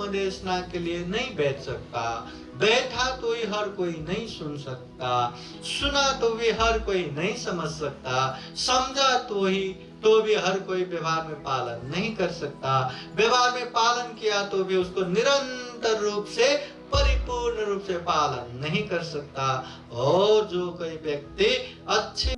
धर्मदेशना के लिए नहीं बैठ सकता। बैठा तो ही हर कोई नहीं सुन सकता, सुना तो भी हर कोई नहीं समझ सकता, समझा तो भी हर कोई व्यवहार में पालन नहीं कर सकता। व्यवहार में पालन किया तो भी उसको निरंतर रूप से, परिपूर्ण रूप से पालन नहीं कर सकता। और जो कोई व्यक्ति अच्छे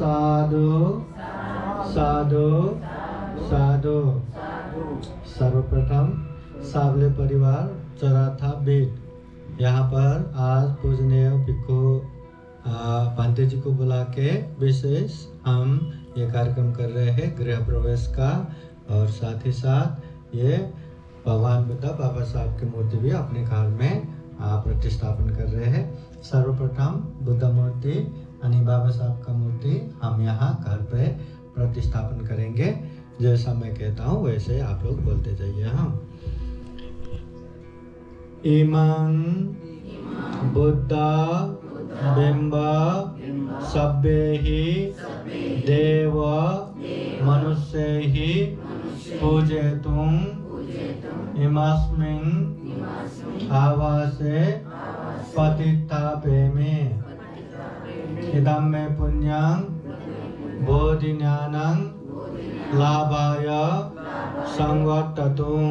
साधु साधु। सर्वप्रथम सावले परिवार चरा था बेट। यहाँ पर आज पूजनीय भिक्खु भांते जी को बुला के विशेष हम ये कार्यक्रम कर रहे हैं गृह प्रवेश का, और साथ ही साथ ये भगवान बुद्ध बाबा साहब की मूर्ति भी अपने घर में प्रतिष्ठापन कर रहे हैं। सर्वप्रथम बुद्ध मूर्ति यानी बाबा साहब का मूर्ति हम यहाँ घर पे प्रतिष्ठापन करेंगे। जैसा मैं कहता हूँ वैसे आप लोग बोलते जाइए। हम इमं बुद्धा बिंब सभ्यहि देव मनुष्यैहि पूजयितुं इमस्मिन् आवासे पतितापेमि। इदं मे पुण्यं बोधिज्ञानं लाभाय संवर्ततुं।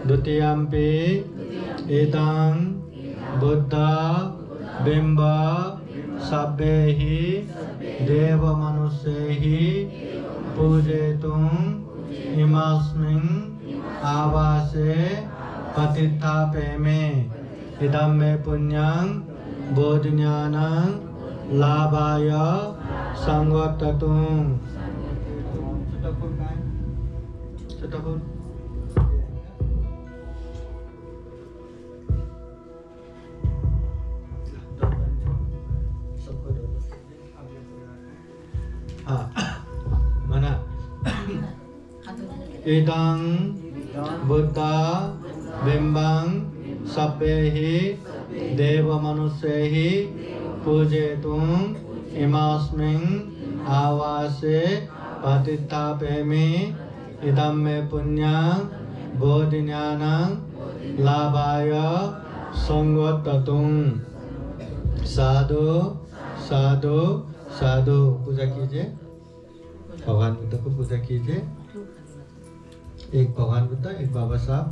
द्वितीयम्पि इदं बुद्ध बिंब सब्बेहि देवमनुष्यैहि पूजयितुम् इमस्मिन् आवासे पतित्थापेमि इदं मे पुण्यं बोधिज्ञानं लाभाय संवर्ततुम्। Mana? Idang Buddha bimbang sabbehi deva manusyehi pujetum imasmin avase patittapemi idam me punyang bodhinyanang labhaya संगोत्तुम। साधु साधु साधु पूजा कीजिए, भगवान बुद्ध को पूजा कीजिए। एक भगवान बुद्ध, एक बाबा साहब।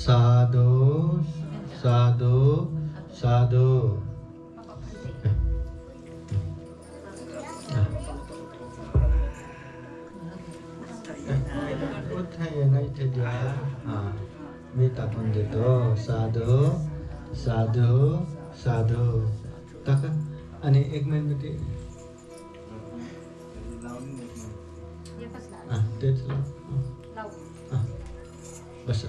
साधु साधु साधु। ये नहीं थे दिया। हाँ मीता पंडित साधु साधु साधु तक आणि एक मिनिट तेच बस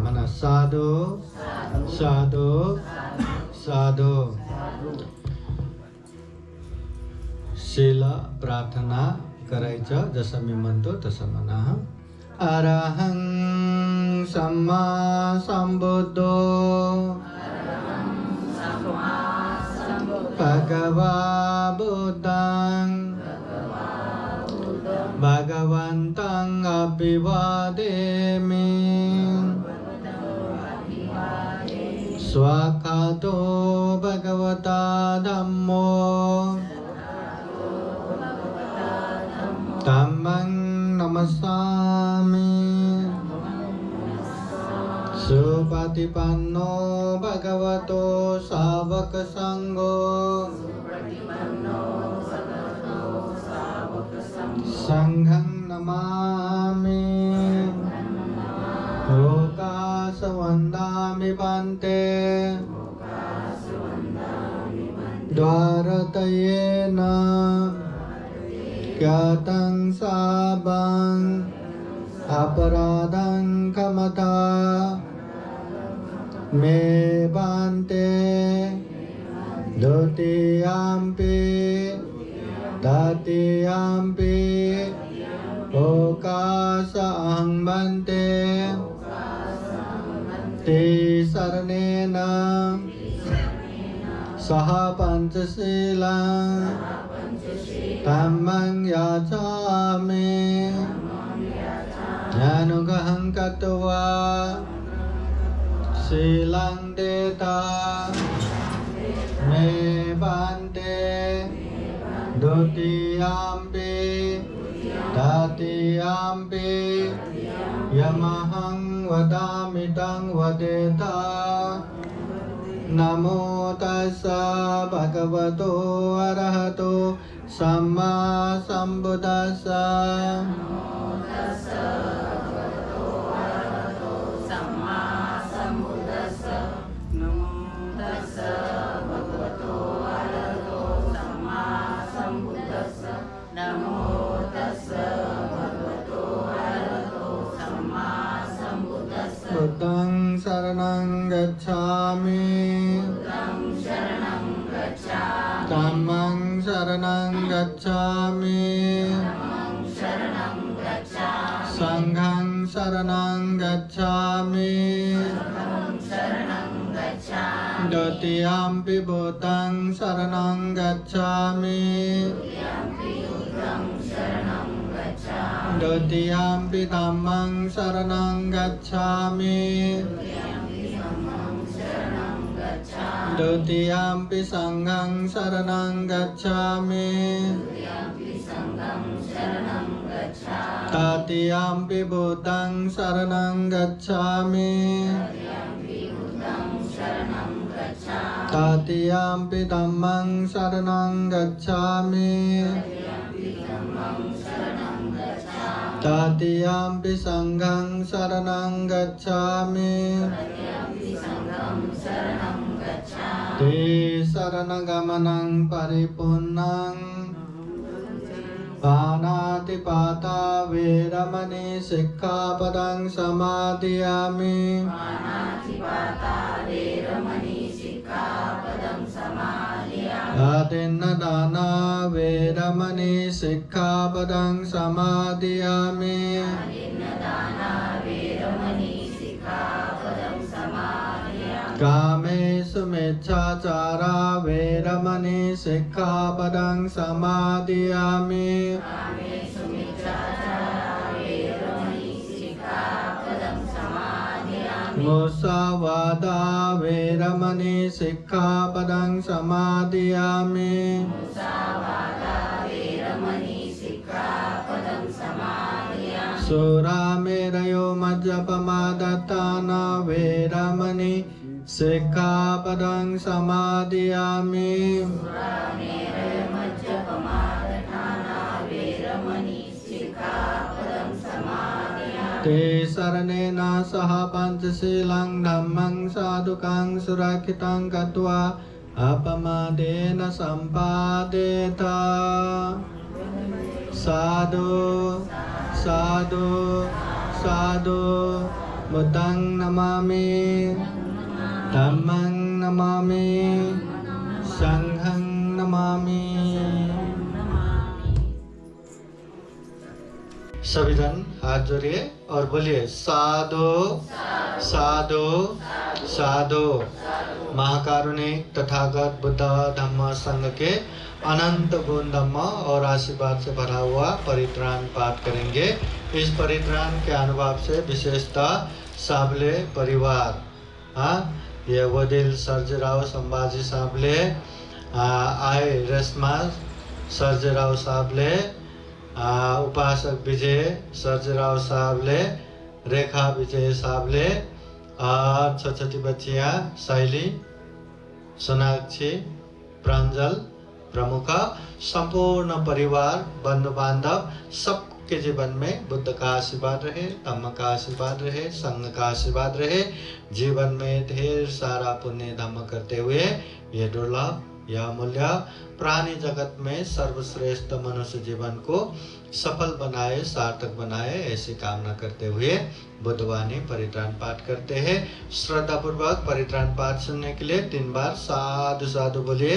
mana sadhu sadhu sadhu। शिला प्रार्थना करायचं जसं मी म्हणतो तसं म्हणा। अरहं सम्मा संबुद्धो भगवा बुद्धं भगवन्तं अभिवादेमि स्वाखातो भगवता धम्मो धम्मं नमस्सामि सुपतिपन्नो भगवतो सावक संघो संघं नमामि लोकासवन्दामि भन्ते द्वारतयेन ज्ञातं साबं अपराधं क्षमता मे भन्ते द्वितीयम्पि तृतीयम्पि ओकासं भन्ते तिसरणेन सह पंचशीलं धम्मं याचामि ज्ञानगहं कृत्वा शीलं देता मे भन्ते द्वितीयम्पि तृतीयम्पि यमहं वदामि तं वदेता। नमो तस्सा भगवतो अरहतो सम्मा संबुद्दस्सा। बुद्धं शरणं गच्छामि धम्मं शरणं गच्छामि संघं शरणं गच्छामि द्वितीयम्पि बुद्धं शरणं गच्छामि Dutiyampi dhammang saranang gacchami Dutiyampi sanghang saranang gacchami Tatiyampi buddhang saranang gacchami Tatiyampi dhammang saranang gacchami Tatiyampi sanghang saranang gacchami Te saranagamanaṃ paripunnam Panatipata veramani sikkhapadang samadhiyami Adinna veramani sikkhapadang samadhiyami Kame sumecchācara veramani sikkhapadang samadhiyami Musavada veramani sikkhapadang samadhiyami Suramerayo majjapamadatthana veramani sikkhapadang samadhiyami Te saranena saha pancasilang dhammang sadukang surakitang katva apamadena sampadeta Sadhu Sadhu Sadhu Buddhang namami Dhammang namami Sanghang namami सभी जन हाथ जोड़िए और बोलिए साधु साधु साधु महाकारुणिक तथागत बुद्ध धम्म संघ के अनंत गुण धम्म और आशीर्वाद से भरा हुआ परित्राण पाठ करेंगे। इस परित्राण के अनुभव से विशेषतः साबले परिवार ये वडील सर्जेराव संभाजी साबले आए रेशमा सर्जेराव साबले उपासक विजय सर्जेराव साहबले रेखा विजय साहबले और छोटी छोटी बच्चियाँ शैली सोनाक्षी प्रांजल प्रमुख संपूर्ण परिवार बंधु बांधव सबके जीवन में बुद्ध का आशीर्वाद रहे, धम्म का आशीर्वाद रहे, संघ का आशीर्वाद रहे। जीवन में ढेर सारा पुण्य धम्म करते हुए ये दुर्लभ यह मूल्य प्राणी जगत में सर्वश्रेष्ठ मनुष्य जीवन को सफल बनाए, सार्थक बनाए, ऐसी कामना करते हुए बुद्धवाणी परित्राण पाठ करते हैं। श्रद्धा पूर्वक परित्राण पाठ सुनने के लिए 3 बार साधु साधु बोलिए।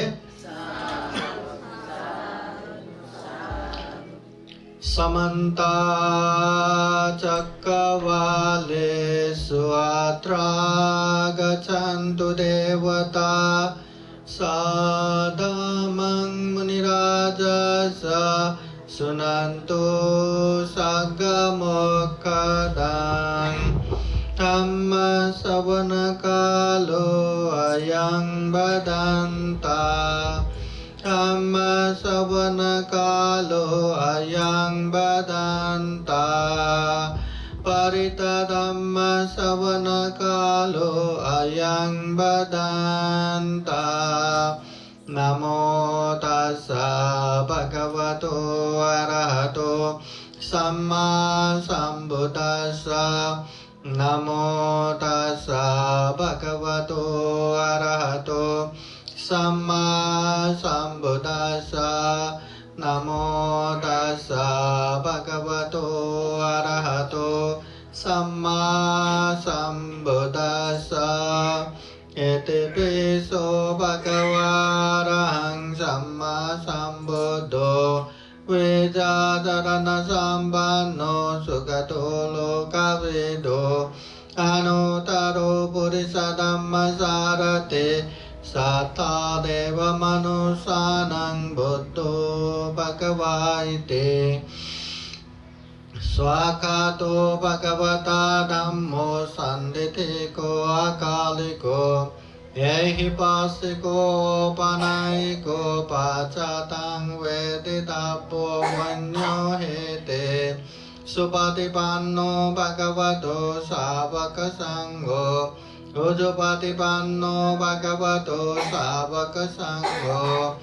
समन्ता चक्रवालेषु अत्र गच्छन्तु देवता साधमं मुनिराजस सुनन्तु सगमोक्खदं धम्म श्रवण कालो अयं बदन्ता धम्म श्रवण कालो अयं बदन्ता परितधम्म श्रवण कालो अयं बदन्ता नमो तस्सा भगवतो अरहतो सम्मा सम्बुद्दस्सा नमो तस्सा भगवतो अरहतो सम्मा सम्बुद्दस्सा नमो तस्सा भगवतो अरहतो सम्मा सम्बुद्दस्सा एतेपिसो भगवारहं सम्मा सम्बुद्धो वेदाधरण सम्पन्नो सुगतो लोकविदो अनुत्तरो पुरुषधम्मसारथे साथा देव मनुष्याणां बुद्धो भगवा इति Swakato Bhagavata Dhammo Sanditiko Akaliko Ehi Pasiko Panaiko Pachatang Veditapo Vanyo Hete Supatipanno Bhagavato Savaka Sangho Ujupatipanno Bhagavato Savaka Sangho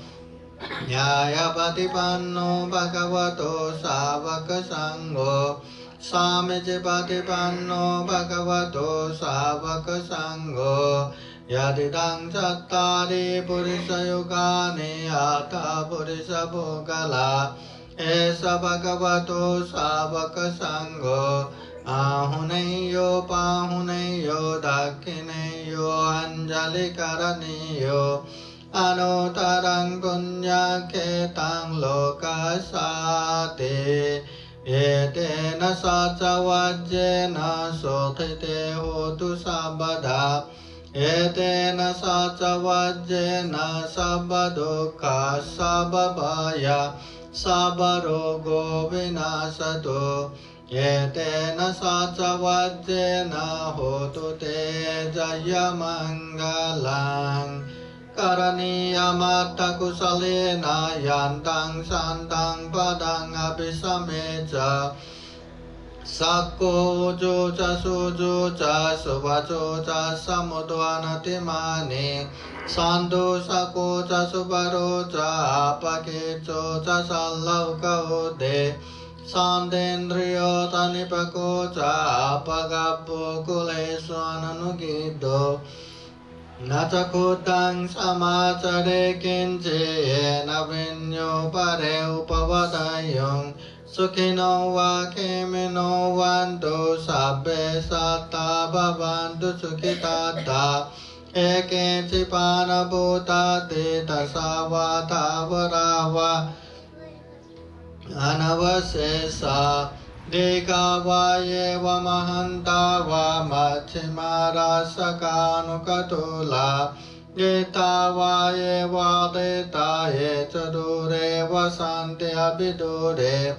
Nyayapatipanno Bhagavato Savaka Sangho Samijipatipanno Bhagavato Savaka Sangho Yadidang Chattari Purisa Yugani Ata Purisa Bhogala Esa Bhagavato Savaka Sangho Ahuneyo Pahuneyo Dakhineyo Anjali Karaniyo Anutarang Punya Ketang Lokasate Etena Sacavajjena Sothite Hotu Sabada Etena Sacavajjena Sabadukha Sababaya Sabarogo Vinasato Etena Sacavajjena Hotu Te Jayamangalang Karaniya Matta Kusalena Yantang Santang Padang Abhisameja Sakko Ujuca Sujuca Suvacuca Samudvanatimani Sandu Sakuca Subaruca Apakicuca Sallauka Ude Sandendriyo Tanipakuca Apagabbu Kulesu Ananugido Nachakutang samacare kinche yena vinyo pare upavadayong Sukhino va khemino vantu sabbe satta bhavantu sukhitata Eke cipana bhutate tasavata varava Anavasesa Deka yeva mahanta va machimara sakanukatula Geta yeva deta ye chadure vasanti abhidure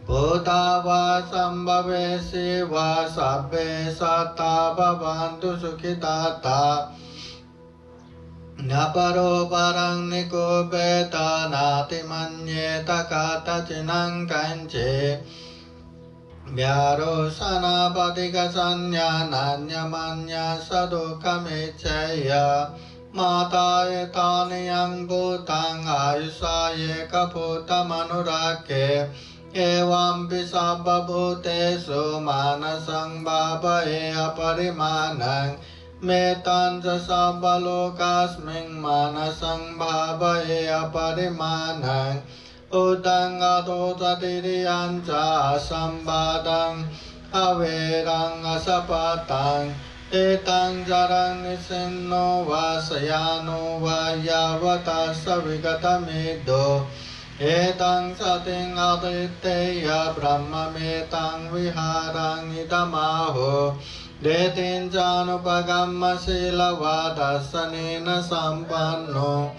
Bhuta va sambhave siva sabbe satta bhavantu sukhitata Naparo parang niko beta nati manyeta kata cinang kanche Vyaro sana patika sanya nanya manya sadukha mechaya Mata etani yang bhutang ayusa eka bhuta manurake Evam pisabha bhutesu manasang bhavae aparimanang Metan sabha lokasming manasang bhavae aparimanang Udang adota diriyanca sambadang averang asapatang Etang jarang nisinno vasayano vayavata savigatamido Etang sating aditya brahma metang viharang idamaho Detin janupagamma silavadasanena sampanno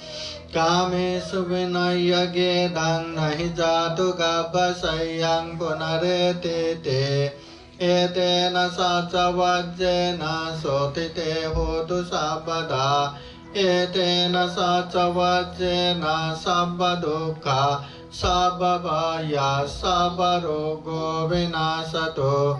Kamesu vinaya gedang nahi jatu gabasayang punaretete Etena sacavajjena sotite hotu sabada Etena sacavajjena sabbadukha sabbabaya sabbarogo vinasato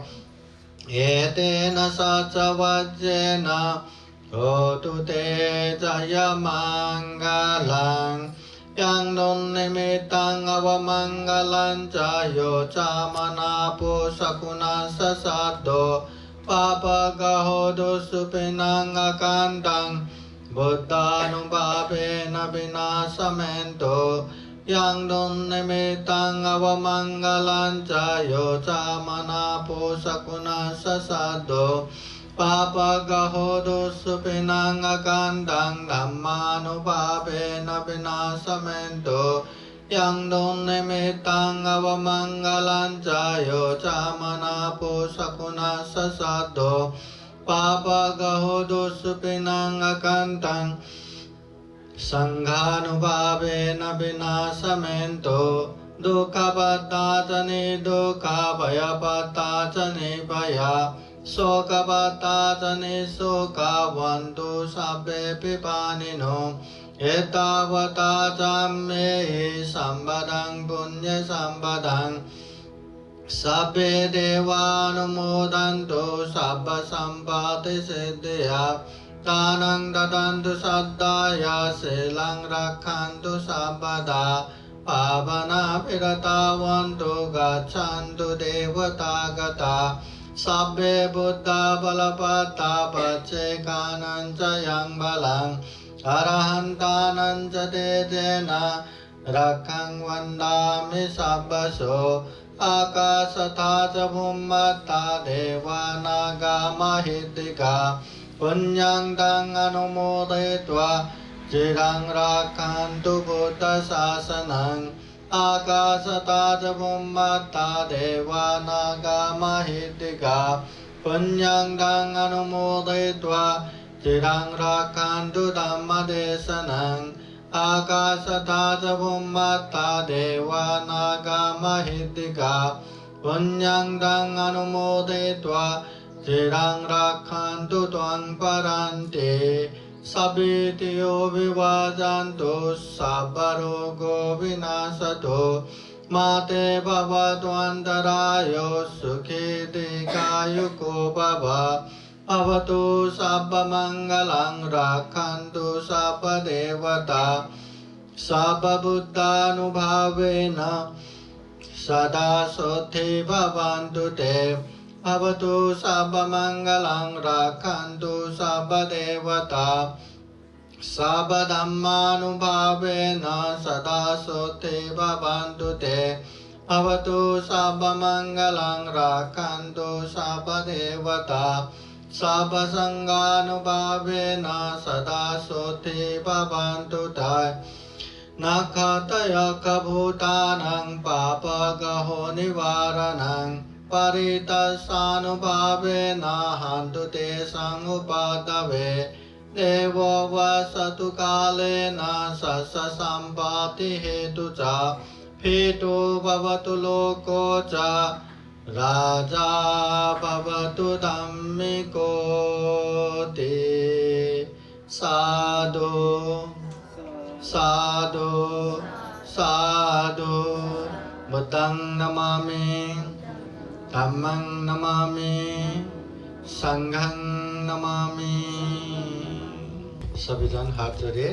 Etena sacavajjena Hotu te jayamangalang Yang non nimitang avamangalang Jayo camanapu sakuna sasado Papagahodo supinang akandang Buddhanum papena binasamento Yang non nimitang avamangalang Jayo camanapu sakuna sasado Papagahodo supinang agandang Dhammanupapena binasamento Yang non nimitang avamangalang Jayo camanapu sakuna sasado Papagahodo supinang agandang Sanghanupapena binasamento दुःखपत्ता च निर्दुःख भयपत्ता च निर्भया शोकपत्ता च निःशोक वन्तु सर्वे पिपानिनो एतावता च मे सम्पदं पुण्यसम्पदं सर्वे देवानुमोदन्तु सर्वसम्पत्तिसिद्धिया दानं ददन्तु श्रद्धाय शीलं रक्षन्तु सर्वदा पावनाभिरतावन्तु गच्छन्तु देवतागता सर्वे बुद्धा बलवत्ता पच्चेकानं च यं बलं अरहन्तानं च तेजेन रक्षं वन्दामि सर्वशो आकाशथा च भूमत्ता देवानागा महिद्दिका पुण्यं तं अनुमोदयित्वा चिरं रक्षन्तु बुद्धशासनम् आकाशथा च भूमत्ता देवानागा महिद्दिका पुण्यं तं अनुमोदयित्वा चिरं रक्षन्तु धम्मदेशनम् आकाशथा च भूमत्ता देवानागा महिद्दिका पुण्यं तं अनुमोदयित्वा चिरं रक्षन्तु त्वं परन्ते सवितियो विभाजन्तु सर्वरोगो विनाशतो माते भवत्वन्तरायो सुखी दीर्घायुको भव भवतु सर्वमङ्गलं रक्षन्तु सर्वदेवता सर्वबुद्धानुभावेन सदा सोऽस्ति भवन्तु ते भवतु सर्वमङ्गलं रक्षन्तु सर्वदेवता सर्वधर्मानुभावेन सदा सोऽस्ति भवन्तु ते भवतु सर्वमङ्गलं रक्षन्तु सर्वदेवता सर्वसङ्गानुभावेन सदा सोऽस्ति भवन्तु ते न खतयकभूतानां पापगहो निवारणं परितसानुभावेन हन्तु तेषां उपद्रवे देवो वसतु कालेन सस्यसम्पत्तिहेतु च हेतु भवतु लोको च राजा भवतु धम्मिको ते साधु साधु साधु बुद्धं नमामि धम्मं नमामि संघं नमामि। सभी जन हाथ जोड़िए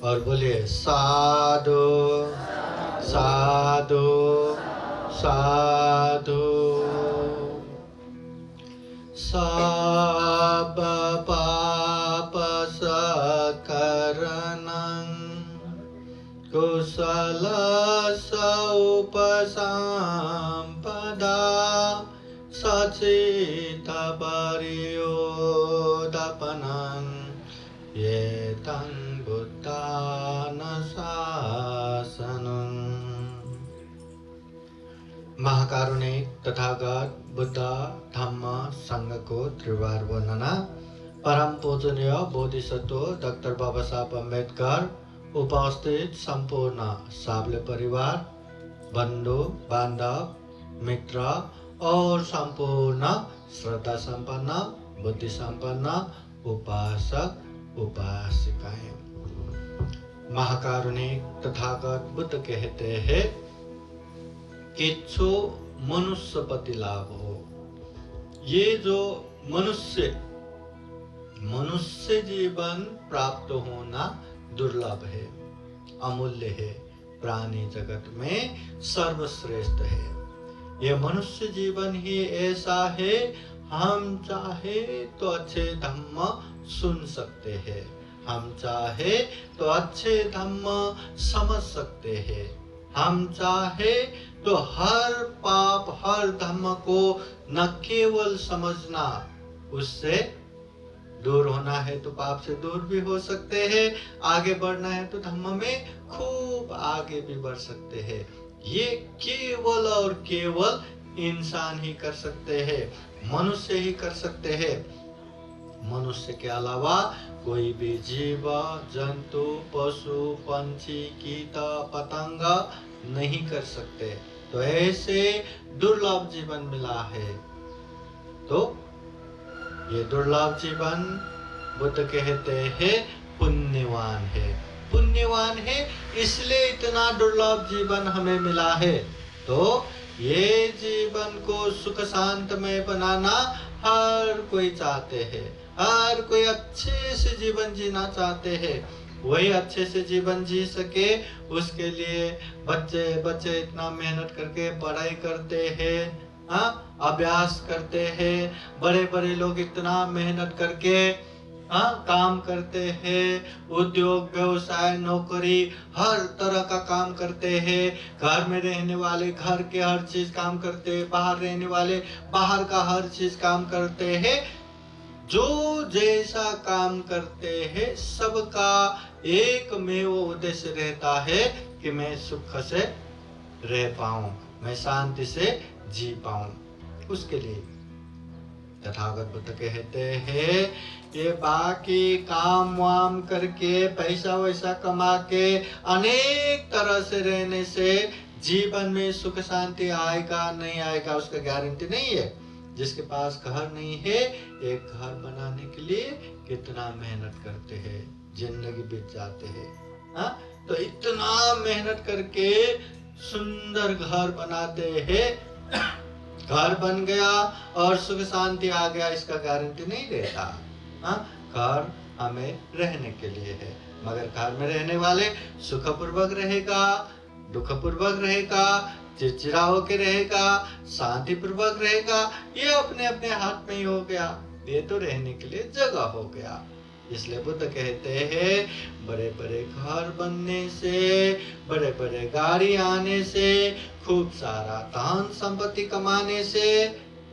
और बोलिए साधु साधु साधु। सब पाप सकरणं कुशल उपसंपदा सचित परियोदपनं ये तं बुद्धान शासनं। महाकारुणिक तथागत बुद्ध धम्म संघ को त्रिवार वर्णना। परम पूजनीय बोधिसत्व डॉक्टर बाबा साहब अम्बेडकर, उपस्थित संपूर्ण साबले परिवार, बंधु बांधव, मित्र और संपूर्ण श्रद्धा संपन्न बुद्धि संपन्न उपासक उपासिकाएं। महाकारुणिक तथागत बुद्ध कहते हैं किच्छु मनुष्यपति लाभ हो। ये जो मनुष्य जीवन प्राप्त होना दुर्लभ है, अमूल्य है, प्राणी जगत में सर्वश्रेष्ठ है। ये मनुष्य जीवन ही ऐसा है, हम चाहे तो अच्छे धम्म सुन सकते हैं, हम चाहे तो अच्छे धम्म समझ सकते हैं, हम चाहे तो हर पाप हर धम्म को न केवल समझना, उससे दूर होना है तो पाप से दूर भी हो सकते हैं, आगे बढ़ना है तो धम्म में खूब आगे भी बढ़ सकते हैं। ये केवल और केवल इंसान ही कर सकते हैं, मनुष्य ही कर सकते हैं। मनुष्य के अलावा कोई भी जीव, जंतु, पशु, पंछी, कीट, पतंग नहीं कर सकते। तो ऐसे दुर्लभ जीवन मिला है। तो ये दुर्लभ जीवन बुद्ध कहते हैं पुण्यवान है। पुण्यवान है इसलिए इतना दुर्लभ जीवन हमें मिला है। तो ये जीवन को सुख शांतमय बनाना हर कोई चाहते हैं। हर कोई अच्छे से जीवन जीना चाहते हैं। वही अच्छे से जीवन जी सके उसके लिए बच्चे इतना मेहनत करके पढ़ाई करते हैं, अभ्यास करते हैं। बड़े बड़े लोग इतना मेहनत करके काम करते हैं। उद्योग व्यवसाय नौकरी हर तरह का काम करते हैं। घर में रहने वाले घर के हर चीज काम करते हैं। बाहर रहने वाले बाहर का हर चीज काम करते हैं। जो जैसा काम करते हैं सबका एकमेव उद्देश्य रहता है कि मैं सुख से रह पाऊं, मैं शांति से जी पाऊं। उसके लिए तथागत बुद्ध कहते हैं ये बाकी काम वाम करके पैसा वैसा कमा के अनेक तरह से रहने से जीवन में सुख शांति आएगा नहीं आएगा उसका गारंटी नहीं है। जिसके पास घर नहीं है एक घर बनाने के लिए कितना मेहनत करते हैं, जिंदगी बीत जाते हैं। तो इतना मेहनत करके सुंदर घर बनाते हैं, घर बन गया और सुख शांति आ गया इसका गारंटी नहीं रहता। घर हमें रहने के लिए है, मगर घर में रहने वाले सुखपूर्वक रहेगा, दुखपूर्वक रहेगा, चिड़चिड़ा होके रहेगा, शांति पूर्वक रहेगा, ये अपने अपने हाथ में ही हो गया। ये तो रहने के लिए जगह हो गया। इसलिए बुद्ध कहते हैं बड़े बड़े घर बनने से, बड़े बड़े गाड़ी आने से, खूब सारा धन संपत्ति कमाने से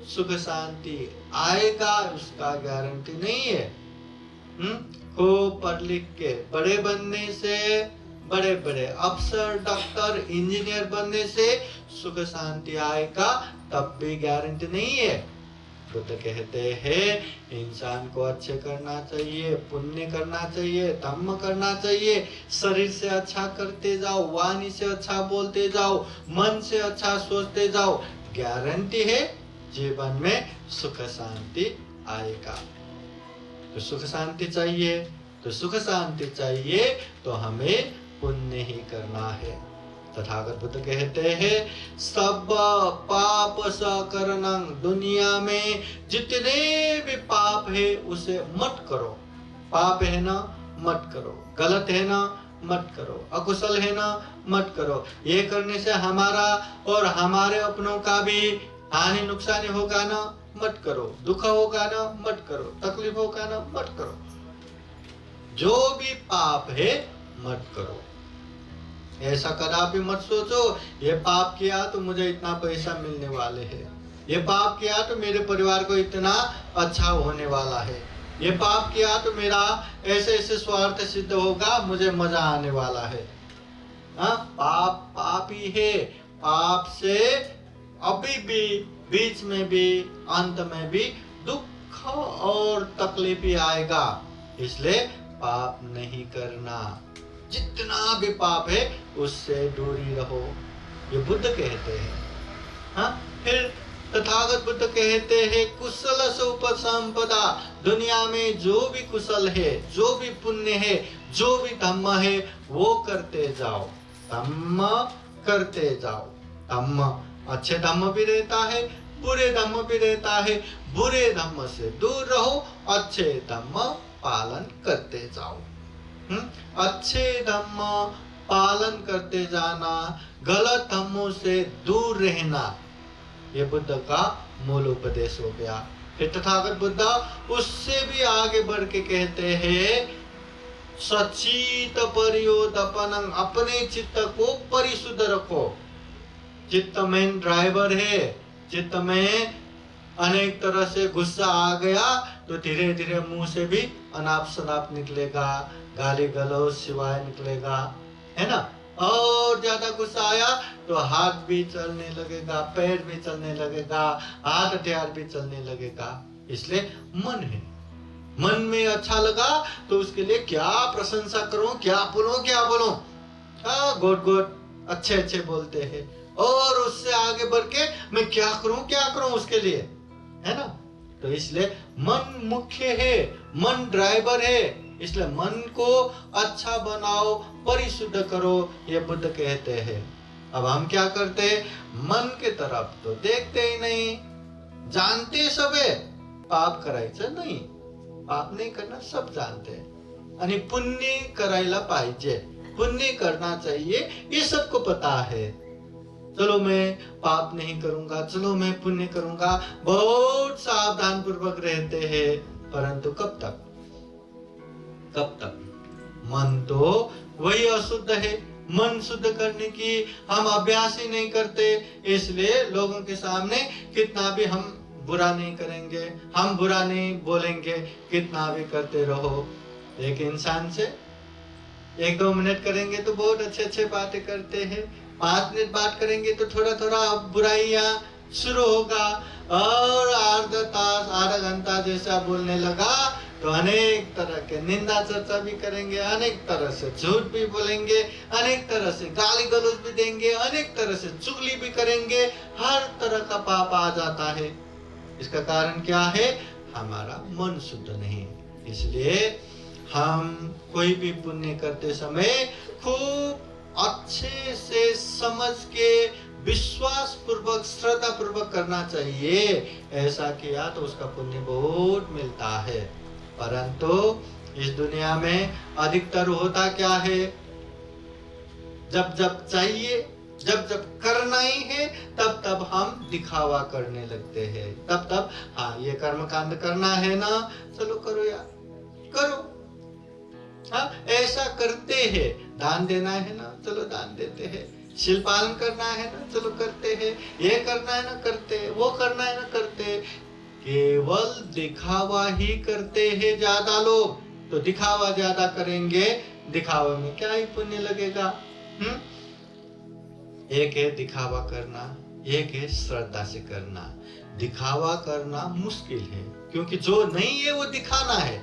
सुख शांति आएगा उसका गारंटी नहीं है। खूब पढ़ लिख के बड़े बनने से, बड़े बड़े अफसर डॉक्टर इंजीनियर बनने से सुख शांति आएगा तब भी गारंटी नहीं है। बुद्ध कहते हैं इंसान को अच्छे करना चाहिए, पुण्य करना चाहिए, धम्म करना चाहिए। शरीर से अच्छा करते जाओ, वाणी से अच्छा बोलते जाओ, मन से अच्छा सोचते जाओ, गारंटी है जीवन में सुख शांति आएगा। तो सुख शांति चाहिए, तो सुख शांति चाहिए तो हमें पुण्य ही करना है। तथागत बुद्ध कहते हैं सब पाप सकरणं, दुनिया में जितने भी पाप है उसे मत करो। पाप है ना मत करो, गलत है ना मत करो, अकुशल है ना मत करो। ये करने से हमारा और हमारे अपनों का भी हानि नुकसानी होगा ना मत करो, दुख होगा ना मत करो, तकलीफ होगा ना मत करो। जो भी पाप है मत करो। ऐसा कदापि मत सोचो ये पाप किया तो मुझे इतना पैसा मिलने वाले है, ये पाप किया तो मेरे परिवार को इतना अच्छा होने वाला है, ये पाप किया तो मेरा ऐसे ऐसे स्वार्थ सिद्ध होगा, मुझे मजा आने वाला है। पाप पाप ही है। पाप से अभी भी, बीच में भी, अंत में भी दुख और तकलीफ ही आएगा। इसलिए पाप नहीं करना। जितना भी पाप है उससे दूरी रहो, ये बुद्ध कहते हैं। फिर तथागत बुद्ध कहते हैं कुशल उपसंपदा, दुनिया में जो भी कुशल है, जो भी पुण्य है, जो भी धम्म है वो करते जाओ, धम्म करते जाओ। धम्म अच्छे धम्म भी रहता है, बुरे धम्म भी रहता है। बुरे धम्म से दूर रहो, अच्छे धम्म पालन करते जाओ। अच्छे धम्म पालन करते जाना, गलत धम्मों से दूर रहना, ये बुद्ध का मूल उपदेश हो गया। फिर तथागत बुद्ध उससे भी आगे बढ़ के कहते हैं सचित परियोदपनं, अपने चित्त को परिशुद्ध रखो। चित्त में ड्राइवर है, चित्त में अनेक तरह से गुस्सा आ गया तो धीरे धीरे मुंह से भी अनाप शनाप निकलेगा, गाली गलौज सिवाय निकलेगा, है ना। और ज्यादा गुस्सा आया तो हाथ भी चलने लगेगा, पैर भी चलने लगेगा, हाथ हथियार भी चलने लगेगा। इसलिए मन है, मन में अच्छा लगा तो उसके लिए क्या प्रशंसा करूं, क्या बोलूं, क्या बोलूं। गोट गोट अच्छे अच्छे बोलते हैं, और उससे आगे बढ़ के मैं क्या करूं उसके लिए, है ना। तो इसलिए मन मुख्य है, मन ड्राइवर है, इसलिए मन को अच्छा बनाओ, परिशुद्ध करो, ये बुद्ध कहते हैं। अब हम क्या करते हैं, मन के तरफ तो देखते ही नहीं, जानते सब है, पाप करायचं नाही, पाप नहीं करना सब जानते हैं, आणि पुण्य करायला पाहिजे, पुण्य करना चाहिए, ये सबको पता है। चलो मैं पाप नहीं करूंगा, चलो मैं पुण्य करूंगा, बहुत सावधान पूर्वक रहते हैं, परंतु कब तक, मन तो वही अशुद्ध है, मन शुद्ध करने की हम अभ्यास ही नहीं करते, इसलिए लोगों के सामने कितना भी हम बुरा नहीं करेंगे, हम बुरा नहीं बोलेंगे, कितना भी करते रहो। एक इंसान से 1-2 मिनट करेंगे तो बहुत अच्छे अच्छे बातें करते हैं, 5 मिनट बात करेंगे तो थोड़ा थोड़ा बुराइयां शुरू होगा, और आधा घंटा जैसा बोलने लगा तो अनेक तरह के निंदा चर्चा भी करेंगे, अनेक तरह से झूठ भी बोलेंगे, अनेक तरह से गाली गलौज भी देंगे, अनेक तरह से चुगली भी करेंगे, हर तरह का पाप आ जाता है। इसका कारण क्या है, हमारा मन शुद्ध नहीं। इसलिए हम कोई भी पुण्य करते समय खूब अच्छे से समझ के विश्वास पूर्वक श्रद्धा पूर्वक करना चाहिए, ऐसा किया तो उसका पुण्य बहुत मिलता है। परंतु इस दुनिया में अधिकतर होता क्या है, जब जब चाहिए, जब जब करना ही है, तब तब हम दिखावा करने लगते हैं, तब हाँ ये कर्म कांड करना है ना, चलो करो यार, करो, हाँ ऐसा करते हैं, दान देना है ना, चलो दान देते हैं, शील पालन करना है ना, चलो करते हैं, ये करना है ना करते, वो करना है ना करते, केवल दिखावा ही करते हैं ज्यादा लोग। तो दिखावा ज्यादा करेंगे, दिखावा में क्या ही पुण्य लगेगा। एक है दिखावा करना, एक है श्रद्धा से करना। दिखावा करना मुश्किल है, क्योंकि जो नहीं है वो दिखाना है,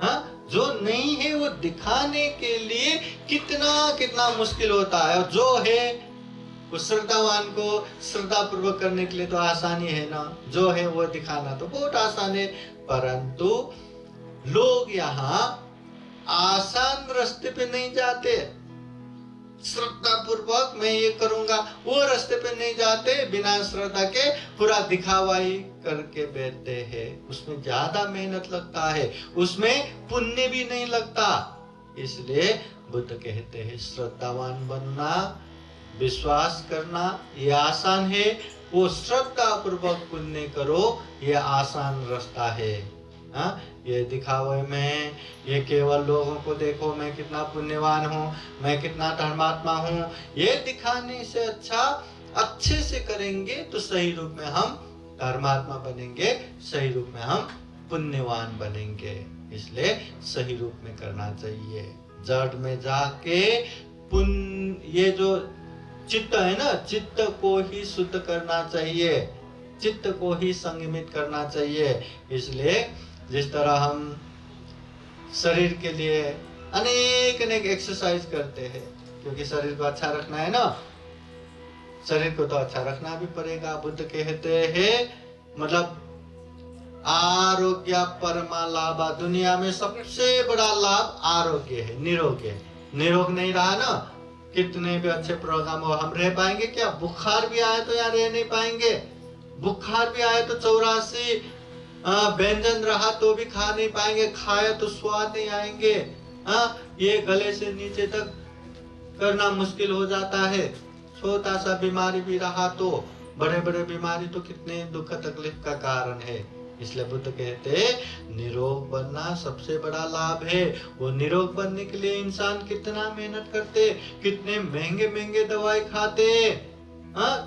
हाँ जो नहीं है वो दिखाने के लिए कितना कितना मुश्किल होता है, और जो है उस श्रद्धावान को श्रद्धा पूर्वक करने के लिए तो आसानी है ना, जो है वो दिखाना तो बहुत आसान है। परंतु लोग यहाँ आसान रास्ते पे नहीं जाते, श्रद्धा पूर्वक मैं ये करूंगा, वो रास्ते पे नहीं जाते, बिना श्रद्धा के पूरा दिखावा ही करके बैठते हैं। उसमें ज्यादा मेहनत लगता है, उसमें पुण्य भी नहीं लगता। इसलिए बुद्ध कहते हैं श्रद्धावान बनना, विश्वास करना ये आसान है, वो श्रद्धा पूर्वक पुण्य करो ये आसान रास्ता है। हाँ ये दिखावे में, ये केवल लोगों को देखो मैं कितना पुण्यवान हूँ, मैं कितना धर्मात्मा हूँ, ये दिखाने से अच्छा अच्छे से करेंगे तो सही रूप में हम धर्मात्मा बनेंगे, सही रूप में हम पुण्यवान बनेंगे। इसलिए सही रूप में करना चाहिए, जड़ में जाके पुण्य, ये जो चित्त है ना, चित्त को ही शुद्ध करना चाहिए, चित्त को ही संयमित करना चाहिए। इसलिए जिस तरह हम शरीर के लिए अनेक अनेक एक्सरसाइज करते हैं, क्योंकि शरीर को अच्छा रखना है ना, शरीर को तो अच्छा रखना भी पड़ेगा। बुद्ध कहते हैं मतलब आरोग्य परमा लाभ, दुनिया में सबसे बड़ा लाभ आरोग्य है, निरोग है। निरोग नहीं रहा ना, कितने भी अच्छे प्रोग्राम हो, हम रह पाएंगे क्या? बुखार भी आए तो यहाँ रह नहीं पाएंगे, बुखार भी आए तो 84 व्यंजन रहा तो भी खा नहीं पाएंगे, खाया तो स्वाद नहीं आएंगे। ये गले से नीचे तक करना मुश्किल हो जाता है। छोटा सा बीमारी भी रहा तो, बड़े बड़े बीमारी तो कितने दुख तकलीफ का कारण है। इसलिए बुद्ध कहते हैं निरोग बनना सबसे बड़ा लाभ है। वो निरोग बनने के लिए इंसान कितना मेहनत करते, कितने महंगे महंगे दवाई खाते,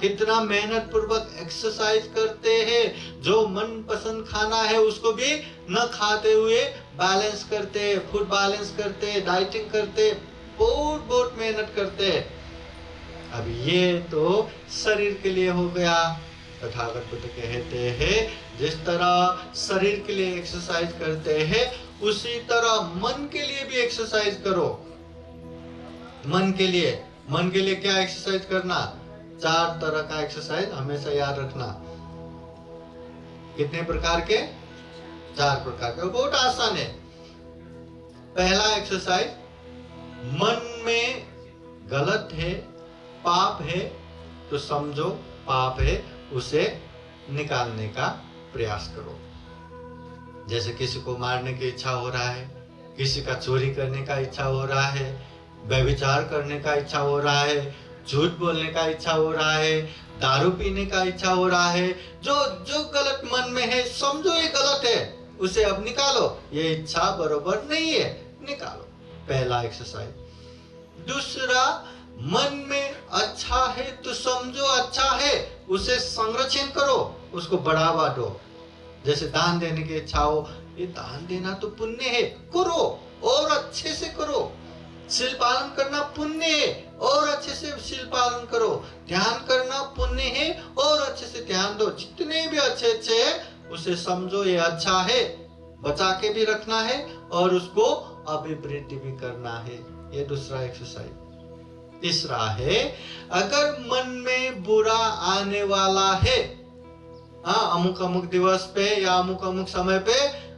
कितना मेहनत पूर्वक एक्सरसाइज करते हैं, जो मन पसंद खाना है उसको भी न खाते हुए बैलेंस करते, फूड बैलेंस करते, डाइटिंग करते, बहुत बहुत मेहनत करते। अब ये तो शरीर के लिए हो गया। तथागत बुद्ध कहते हैं जिस तरह शरीर के लिए एक्सरसाइज करते हैं, उसी तरह मन के लिए भी एक्सरसाइज करो। मन के लिए, मन के लिए क्या एक्सरसाइज करना? 4 तरह का एक्सरसाइज हमेशा याद रखना। कितने प्रकार के? 4 प्रकार के, बहुत आसान है। पहला एक्सरसाइज, मन में गलत है, पाप है, तो समझो पाप है, उसे निकालने का प्रयास करो। जैसे किसी को मारने की इच्छा हो रहा है, किसी का चोरी करने का इच्छा हो रहा है, व्यभिचार करने का इच्छा हो रहा है, झूठ बोलने का इच्छा हो रहा है, दारू पीने का इच्छा हो रहा है, जो जो गलत मन में है, समझो ये गलत है, उसे अब निकालो। ये इच्छा बरोबर नहीं है, निकालो। पहला एक्सरसाइज। दूसरा, मन में अच्छा है तो समझो अच्छा है, उसे संरक्षण करो, उसको बढ़ावा दो। जैसे दान देने की इच्छा हो, ये दान देना तो पुण्य है, करो और अच्छे से करो। शील पालन करना पुण्य है, और अच्छे से शील पालन करो। ध्यान करना पुण्य है, और अच्छे से ध्यान दो। जितने भी अच्छे अच्छे है, उसे समझो ये अच्छा है, बचा के भी रखना है और उसको अभिवृद्धि भी करना है। ये दूसरा एक्सरसाइज। तीसरा है, अगर मन में बुरा आने वाला है, अमुक अमुक दिवस पे या अमुक अमुक समय पे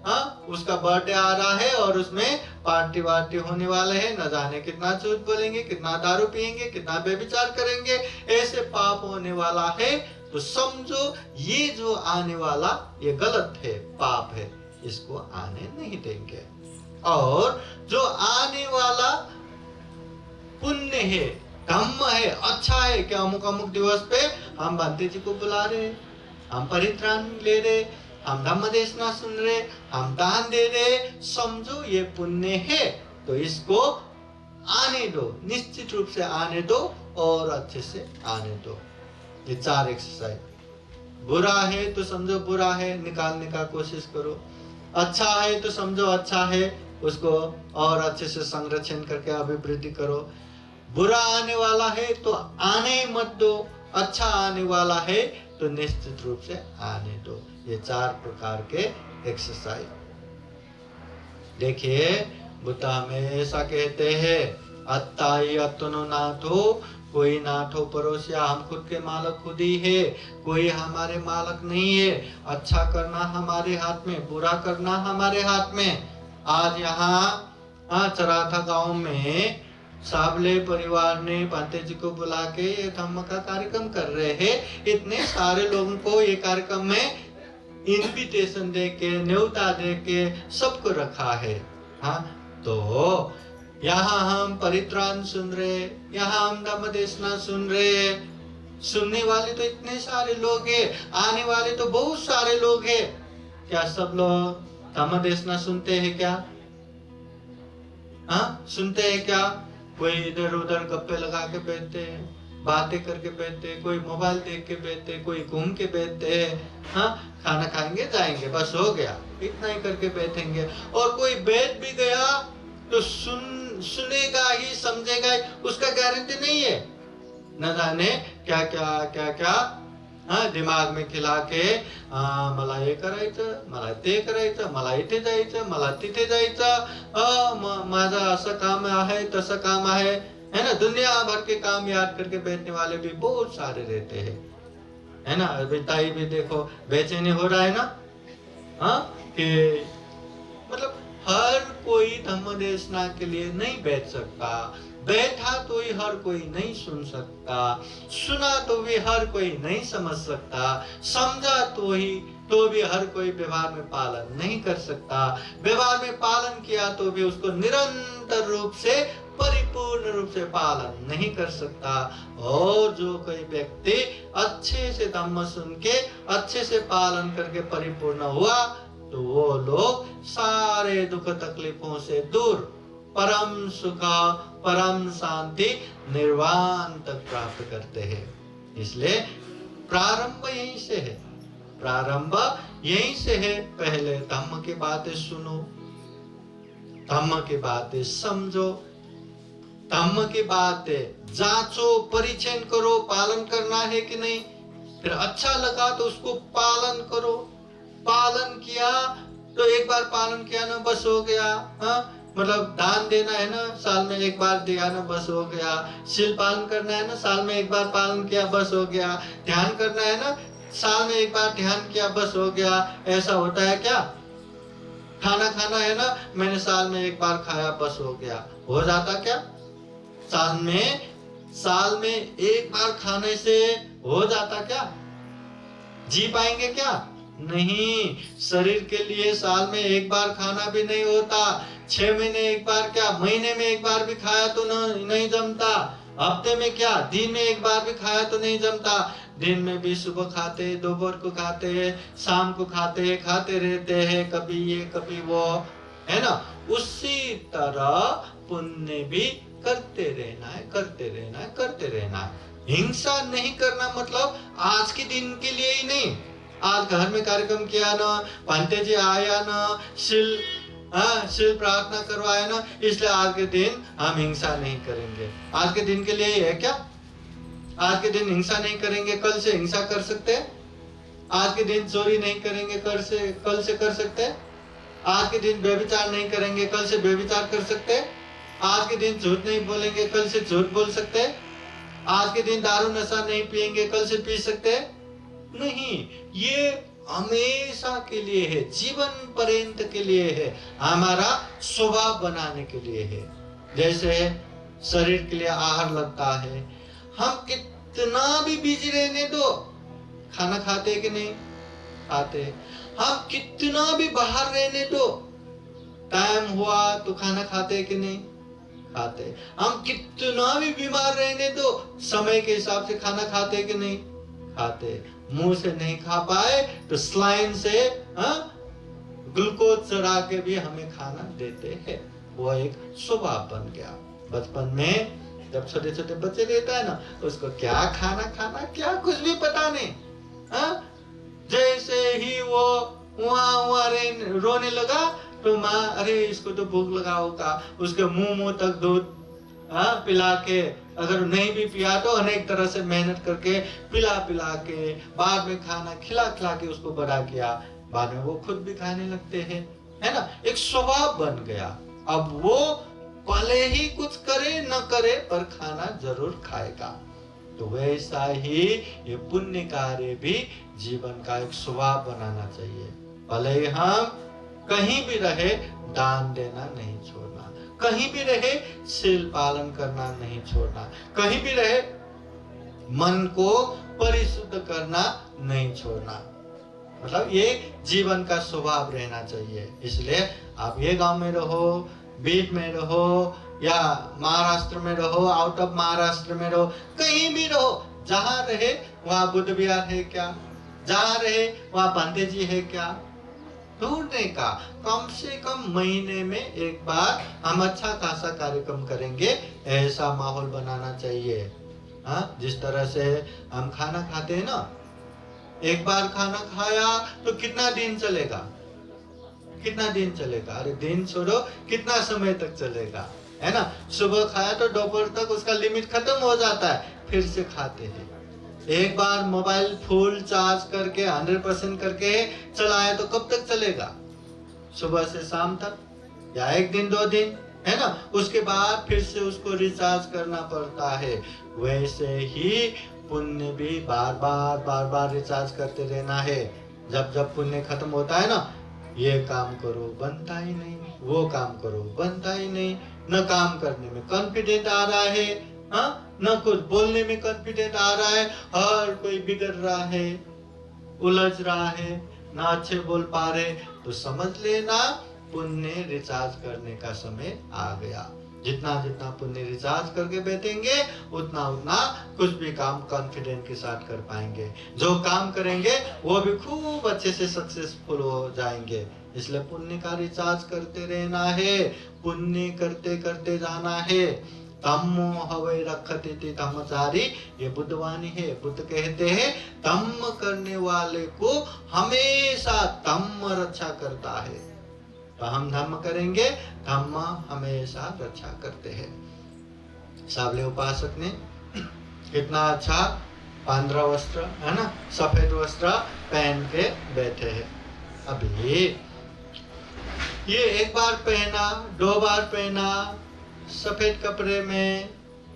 उसका बर्थडे आ रहा है और उसमें पार्टी वार्टी होने वाले हैं, न जाने कितना झूठ बोलेंगे, कितना दारू पिएंगे, कितना व्यभिचार करेंगे, ऐसे पाप होने वाला है, तो समझो ये जो आने वाला ये गलत है, पाप है, इसको आने नहीं देंगे। और जो आने वाला पुण्य है, धम्म है, अच्छा है कि अमुक अमुक दिवस पे हम बांते जी को बुला रहे हैं, हम परित्राण ले रहे, हम धम्म देशना सुन रहे, हम दान दे रहे, समझो ये पुण्य है, तो इसको आने दो, निश्चित रूप से आने दो और अच्छे से आने दो। ये 4 एक्सरसाइज। बुरा है तो समझो बुरा है, निकालने का कोशिश करो। अच्छा है तो समझो अच्छा है, उसको और अच्छे से संरक्षण करके अभिवृद्धि करो। बुरा आने वाला है तो आने मत दो, अच्छा आने वाला है तो निश्चित रूप से आने दो। ये 4 प्रकार के एक्सरसाइज। देखिए, बुद्ध हमेशा कहते हैं, अत्ताई अत्तनो नाथो, कोई नाथो परोसिया, हम खुद के मालक खुद ही है, कोई हमारे मालक नहीं है। अच्छा करना हमारे हाथ में, बुरा करना हमारे हाथ में। आज यहाँ चराथा गांव में साबले परिवार ने पांते जी को बुला के ये धम्म का कार्यक्रम कर रहे हैं। इतने सारे लोगों को ये कार्यक्रम में इनविटेशन दे के, न्योता दे के सबको रखा है। तो यहाँ हम परित्राण सुन रहे, यहाँ हम धम्म देशना सुन रहे। सुनने वाले तो इतने सारे लोग हैं, आने वाले तो बहुत सारे लोग हैं। क्या सब लोग धम्म देशना सुनते हैं क्या? सुनते हैं क्या? कोई इधर उधर गप्पे लगा के बैठते हैं, बातें करके बैठते हैं, कोई मोबाइल देख के बैठते हैं, कोई घूम के बैठते हैं। खाना खाएंगे जाएंगे, बस हो गया, इतना ही करके बैठेंगे। और कोई बैठ भी गया तो सुनेगा ही, समझेगा ही, उसका गारंटी नहीं है। न जाने क्या क्या दिमाग में खिला के, मला हे करायचं, मला ते करायचं, मला इथे जायचं, मला तिथे जायचं, माझा असं काम आहे, तसं काम है ना। दुनिया भर के काम याद करके बैठने वाले भी बहुत सारे रहते हैं, है ना। अभी ताई भी देखो बेचैनी हो रहा है ना, कि मतलब हर कोई धम्म देशना के लिए नहीं बैठ सकता। बैठा तो ही हर कोई नहीं सुन सकता, सुना तो भी हर कोई नहीं समझ सकता, समझा तो भी हर कोई व्यवहार में पालन नहीं कर सकता। व्यवहार में पालन किया तो भी उसको निरंतर रूप से, परिपूर्ण रूप से पालन नहीं कर सकता। और जो कोई व्यक्ति अच्छे से धम्म सुन के अच्छे से पालन करके परिपूर्ण हुआ, तो वो लोग सारे दुख तकलीफों से दूर परम सुख, परम शांति, निर्वाण तक प्राप्त करते हैं। इसलिए प्रारंभ यहीं से है, प्रारंभ यहीं से है। पहले धम्म की बातें सुनो, धम्म की बातें समझो, धम्म की बातें जांचो, परीक्षण करो, पालन करना है कि नहीं। फिर अच्छा लगा तो उसको पालन करो। पालन किया तो एक बार पालन किया ना, बस हो गया, मतलब दान देना है ना, साल में एक बार दिया ना बस हो गया। शील पालन करना है ना, साल में एक बार पालन किया बस हो गया। ध्यान करना है ना, साल में एक बार ध्यान किया बस हो गया। ऐसा होता है क्या? खाना खाना है ना, मैंने साल में एक बार खाया बस हो गया, हो जाता क्या? साल में एक बार खाने से हो जाता क्या? जी पाएंगे क्या? नहीं। शरीर के लिए साल में एक बार खाना भी नहीं होता। 6 महीने एक बार क्या, महीने में एक बार भी खाया तो नहीं जमता। हफ्ते में क्या, दिन में एक बार भी खाया तो नहीं जमता। दिन में भी सुबह खाते, दोपहर को खाते, शाम को खाते रहते हैं, कभी ये कभी वो, है ना। उसी तरह पुण्य भी करते रहना है। हिंसा नहीं करना मतलब आज के दिन के लिए ही नहीं। आज घर में कार्यक्रम किया ना, पंडित जी आया ना, शिल प्रार्थना करवाया ना, इसलिए आज के दिन हम हिंसा नहीं करेंगे। आज के दिन के लिए ही है क्या? आज के दिन हिंसा नहीं करेंगे, कल से हिंसा कर सकते हैं। आज के दिन चोरी नहीं करेंगे, कल से कर सकते हैं। आज के दिन व्यभिचार नहीं करेंगे, कल से व्यभिचार कर सकते हैं। आज के दिन झूठ नहीं बोलेंगे, कल से झूठ बोल सकते हैं। आज के दिन दारू नशा नहीं पिएंगे, कल से पी सकते हैं? नहीं। ये हमेशा के लिए है, जीवन पर्यंत के लिए है, हमारा स्वभाव बनाने के लिए है। जैसे शरीर के लिए आहार लगता है, हम कितना भी बिजी रहने दो, खाना खाते कि नहीं खाते। हम कितना भी बाहर रहने दो, टाइम हुआ तो खाना खाते कि नहीं खाते। हम कितना भी बीमार रहने दो, समय के हिसाब से खाना खाते कि नहीं खाते। मुंह से नहीं खा पाए तो स्लाइन से ग्लूकोज चढ़ा के भी हमें खाना देते हैं। वो एक स्वभाव बन गया। बचपन में जब छोटे छोटे बच्चे रहता है ना, उसको क्या खाना क्या कुछ भी पता नहीं। जैसे ही वो वहाँ रोने लगा तो माँ, अरे इसको तो भूख लगा होगा, उसके मुंह तक दूध पिला के, अगर नहीं भी पिया तो अनेक तरह से मेहनत करके पिला के, बाद में खाना खिला के उसको बड़ा किया। बाद में वो खुद भी खाने लगते हैं, है ना। एक स्वभाव बन गया। अब वो भले ही कुछ करे न करे पर खाना जरूर खाएगा। तो वैसा ही ये पुण्य कार्य भी जीवन का एक स्वभाव बनाना चाहिए। भले ही हम कहीं भी रहे, दान देना नहीं छोड़ना, कहीं भी रहे शील पालन करना नहीं छोड़ना, कहीं भी रहे मन को परिशुद्ध करना नहीं छोड़ना। मतलब ये जीवन का स्वभाव रहना चाहिए। इसलिए आप ये गांव में रहो, बीच में रहो, या महाराष्ट्र में रहो, आउट ऑफ महाराष्ट्र में रहो, कहीं भी रहो, जहां रहे वहां बुद्ध विहार है क्या, जहां रहे वहां पंडित जी है क्या, ढूंढने का। कम से कम महीने में एक बार हम अच्छा खासा कार्यक्रम करेंगे, ऐसा माहौल बनाना चाहिए। जिस तरह से हम खाना खाते हैं ना, एक बार खाना खाया तो कितना दिन चलेगा, अरे दिन छोड़ो, कितना समय तक चलेगा, है ना। सुबह खाया तो दोपहर तक उसका लिमिट खत्म हो जाता है, फिर से खाते हैं। एक बार मोबाइल फुल चार्ज करके 100% करके चलाए तो कब तक चलेगा? सुबह से शाम तक, या एक दिन 2 दिन, है ना। उसके बाद फिर से उसको रिचार्ज करना पड़ता है। वैसे ही पुण्य भी बार बार रिचार्ज करते रहना है। जब पुण्य खत्म होता है ना, ये काम करो बनता ही नहीं, वो काम करो बनता ही नहीं, न काम करने में कॉन्फिडेंट आ रहा है, न कुछ बोलने में कॉन्फिडेंट आ रहा है, हर कोई बिगड़ रहा है, उलझ रहा है, ना अच्छे बोल पा रहे, तो समझ लेना पुण्य रिचार्ज करने का समय आ गया। जितना पुण्य रिचार्ज करके बैठेंगे, उतना कुछ भी काम कॉन्फिडेंट के साथ कर पाएंगे। जो काम करेंगे वो भी खूब अच्छे से सक्सेसफुल हो जाएंगे। इसलिए पुण्य का रिचार्ज करते रहना है, पुण्य करते जाना है। धम्मो हवै रक्षति धम्मचारी, ये बुद्धवाणी है। बुद्ध कहते हैं धम्म करने वाले को हमेशा धम्म रक्षा करता है। तो हम धम्म करेंगे, धम्म हमेशा रक्षा करते हैं। सावले उपासक ने कितना अच्छा पांद्रा वस्त्र, है ना, सफेद वस्त्र पहन के बैठे हैं। अभी ये एक बार पहना, 2 बार पहना, सफेद कपड़े में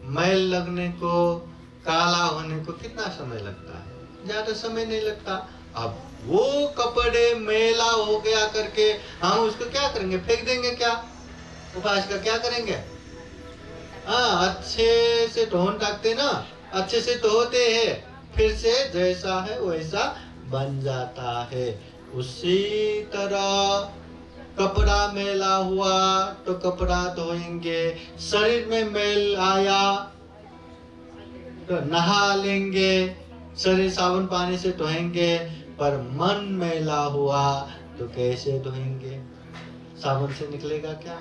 मैल लगने को, काला होने को कितना समय लगता है? ज्यादा समय नहीं लगता। अब वो कपड़े मैला हो गया करके हम उसको क्या करेंगे? फेंक देंगे क्या? उपास का क्या करेंगे? हाँ, अच्छे से धोन टाकते ना, अच्छे से धोते हैं, फिर से जैसा है वैसा बन जाता है। उसी तरह कपड़ा मैला हुआ तो कपड़ा धोएंगे, शरीर में मैल आया तो नहा लेंगे, शरीर साबुन पानी से धोएंगे, पर मन मैला हुआ तो कैसे धोएंगे? साबुन से निकलेगा क्या?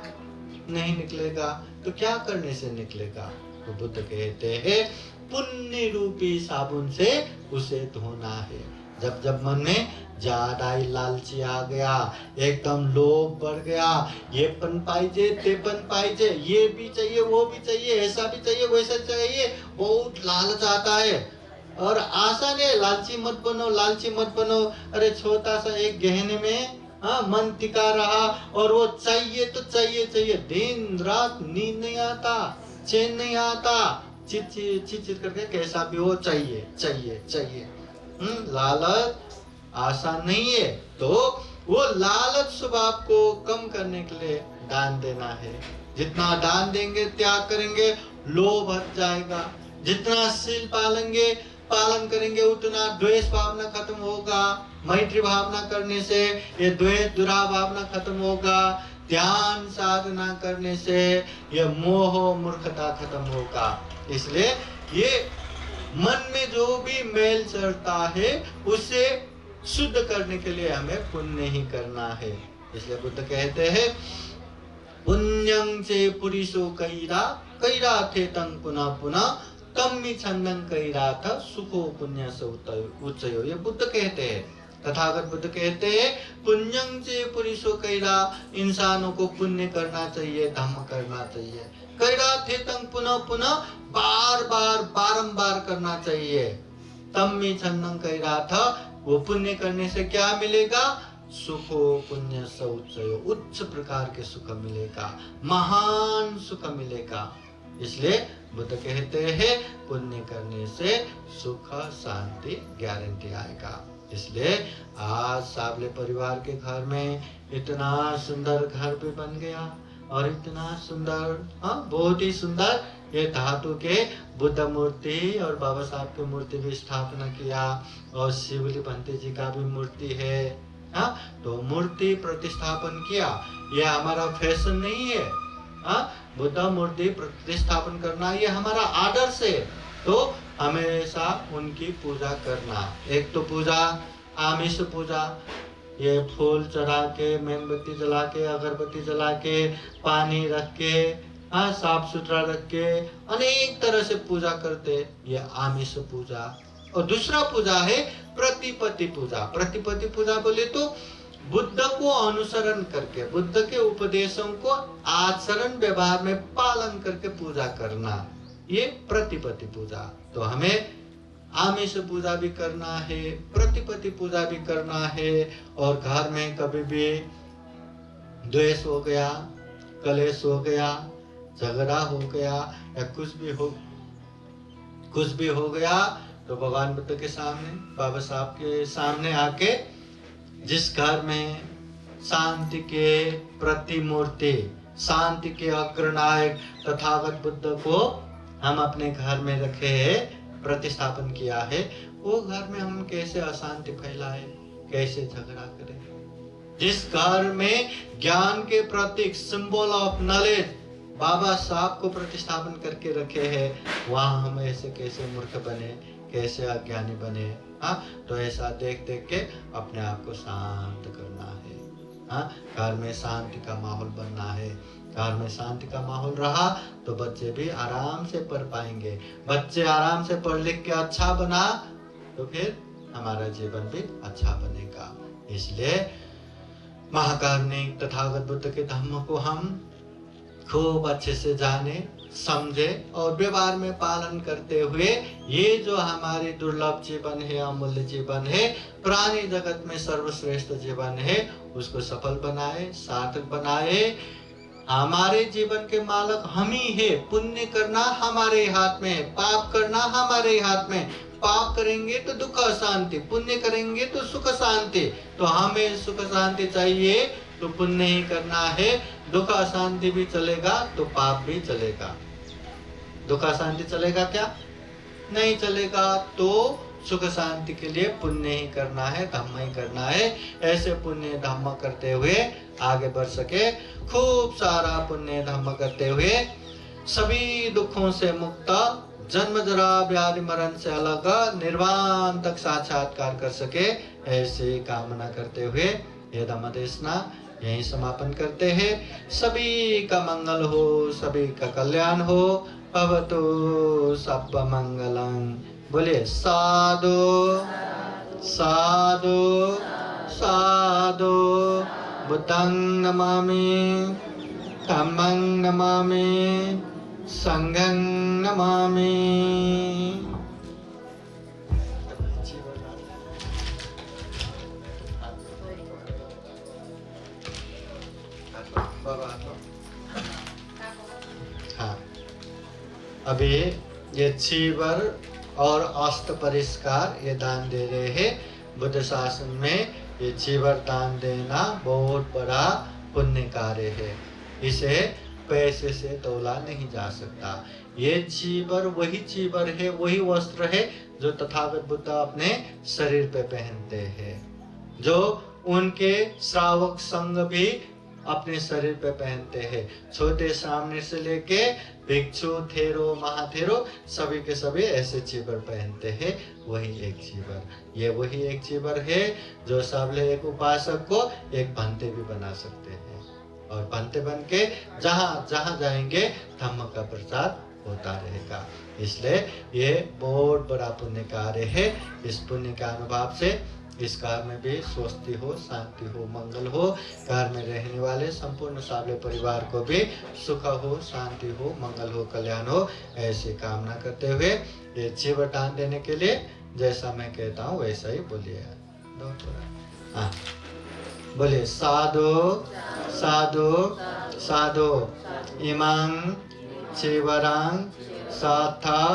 नहीं निकलेगा। तो क्या करने से निकलेगा? तो बुद्ध कहते हैं पुण्य रूपी साबुन से उसे धोना है। जब जब मन में ज्यादा ही लालची आ गया, एकदम लोभ बढ़ गया, ये पन पाइजे, ते पन पाइजे, ये भी चाहिए, वो भी चाहिए, ऐसा भी चाहिए, वैसा चाहिए, बहुत लालच आता है। और आसान है, लालची मत बनो, लालची मत बनो। अरे छोटा सा एक गहने में मन टिका रहा और वो चाहिए तो चाहिए चाहिए, दिन रात नींद नहीं आता, चैन नहीं आता, चित करके कैसा भी हो चाहिए चाहिए चाहिए। लालच आसान नहीं है। तो वो लालच स्वभाव को कम करने के लिए दान देना है। जितना दान देंगे, त्याग करेंगे, लोभ हट जाएगा। जितना शील पालन करेंगे उतना द्वेष भावना खत्म होगा। मैत्री भावना करने से ये द्वेष दुरा भावना खत्म होगा। ध्यान साधना करने से ये मोह मूर्खता खत्म होगा। इसलिए ये मन में जो भी मैल चढ़ता है उसे शुद्ध करने के लिए हमें पुण्य ही करना है। इसलिए बुद्ध कहते हैं पुण्यं से पुरुषो कैरा थे तं पुनः पुनः तम्मि छन्दं कैरा था सुखो पुण्य से उच्चयो। ये बुद्ध कहते हैं। तथागत बुद्ध कहते हैं पुण्यं से पुरुषो कैरा, इंसानों को पुण्य करना चाहिए, धम्म करना चाहिए। कैरा थे तं पुनः पुनः, बार बार बारंबार करना चाहिए। तम्मि छन्दं कैरा था, वो पुण्य करने से क्या मिलेगा? सुखो पुण्य सौचयो, उच्च प्रकार के सुख मिलेगा, महान सुख मिलेगा। इसलिए बुद्ध कहते हैं पुण्य करने से सुख शांति गारंटी आएगा। इसलिए आज साबले परिवार के घर में इतना सुंदर घर भी बन गया और इतना सुंदर, बहुत ही सुंदर ये धातु के बुद्ध मूर्ति और बाबा साहब की मूर्ति भी स्थापना किया और शिवली भंते जी का भी मूर्ति है। तो मूर्ति प्रतिष्ठापन किया, ये हमारा फैशन नहीं है। बुद्ध मूर्ति प्रतिष्ठापन करना ये हमारा आदर्श है। तो हमेशा उनकी पूजा करना। एक तो पूजा आमिष पूजा, ये फूल चढ़ा के, मेणबत्ती जला के, अगरबत्ती जला के, पानी रख के, साफ सुथरा रख के अनेक तरह से पूजा करते, ये आमिष पूजा। और दूसरा पूजा है प्रतिपत्ति पूजा। प्रतिपत्ति पूजा बोले तो बुद्ध को अनुसरण करके, बुद्ध के उपदेशों को आचरण व्यवहार में पालन करके पूजा करना, ये प्रतिपत्ति पूजा। तो हमें आमिष पूजा भी करना है, प्रतिपत्ति पूजा भी करना है। और घर में कभी भी द्वेष हो गया, कलेश हो गया, झगड़ा हो गया या कुछ भी हो गया तो भगवान बुद्ध के सामने, बाबा साहब के सामने आके, जिस घर में शांति के प्रतिमूर्ति, शांति के अग्रनायक तथागत बुद्ध को हम अपने घर में रखे हैं, प्रतिष्ठापन किया है, वो घर में हम कैसे अशांति फैलाए, कैसे झगड़ा करें। जिस घर में ज्ञान के प्रतीक, सिंबल ऑफ नॉलेज बाबा साहब को प्रतिष्ठापन करके रखे हैं, वहां हम ऐसे कैसे मूर्ख बने, कैसे अज्ञानी बने। तो ऐसा देख देख के अपने आप को शांत करना है। घर में शांति का माहौल बनना है। घर में शांति का माहौल रहा तो बच्चे भी आराम से पढ़ पाएंगे। बच्चे आराम से पढ़ लिख के अच्छा बना तो फिर हमारा जीवन भी अच्छा बनेगा। इसलिए महाकारुणिक तथागत बुद्ध के धम्म को हम खूब अच्छे से जाने, समझे और व्यवहार में पालन करते हुए ये जो हमारे दुर्लभ जीवन है, अमूल्य जीवन है, प्राणी जगत में सर्वश्रेष्ठ जीवन है, उसको सफल बनाए, सार्थक बनाए। हमारे जीवन के मालक हम ही है। पुण्य करना हमारे हाथ में है, पाप करना हमारे हाथ में। पाप करेंगे तो दुख शांति, पुण्य करेंगे तो सुख शांति। तो हमें सुख शांति चाहिए तो पुण्य ही करना है। दुख शांति भी चलेगा तो पाप भी चलेगा। दुख शांति चलेगा क्या? नहीं चलेगा। तो सुख शांति के लिए पुण्य ही करना है, धर्म ही करना है। ऐसे पुण्य धर्म करते हुए आगे बढ़ सके, खूब सारा पुण्य धर्म करते हुए सभी दुखों से मुक्त, जन्म जरा व्याधि मरण से अलग निर्वाण तक साक्षात्कार कर सके, ऐसे कामना करते हुए ये धम्म देशना यहीं समापन करते हैं। सभी का मंगल हो, सभी का कल्याण हो। भवतु सब्ब मंगलम। बोलिए साधु साधु साधु। बुद्धं नमामि, धम्मं नमामि, संघं नमामि। हाँ, अभी ये चीवर और अष्ट परिष्कार ये दान दे रहे हैं। बुद्ध शासन में ये चीवर दान देना बहुत बड़ा पुण्य कार्य है। इसे पैसे से तोला नहीं जा सकता। ये चीवर वही चीवर है, वही वस्त्र है जो तथागत बुद्ध अपने शरीर पे पहनते हैं, जो उनके श्रावक संघ भी अपने शरीर पे पहनते हैं। छोटे सामने से लेके भिक्षु, थेरो, महाथेरो सभी के सभी ऐसे चीवर पहनते हैं। वही एक चीवर, ये वही एक चीवर है जो सबले एक उपासक को एक भंते भी बना सकते हैं। और भंते बन के जहाँ जहाँ जाएंगे धम्म का प्रचार होता रहेगा। इसलिए ये बहुत बड़ा पुण्य कार्य है। इस पुण्य के अनुभव से इस कार में भी स्वस्ति हो, शांति हो, मंगल हो। कार में रहने वाले संपूर्ण साबले परिवार को भी सुख हो, शांति हो, मंगल हो, कल्याण हो, ऐसी कामना करते हुए ये जीव दान देने के लिए जैसा मैं कहता हूँ वैसा ही बोलिए। हाँ, बोलिए साधु साधु साधु। इमां चीवरां साथा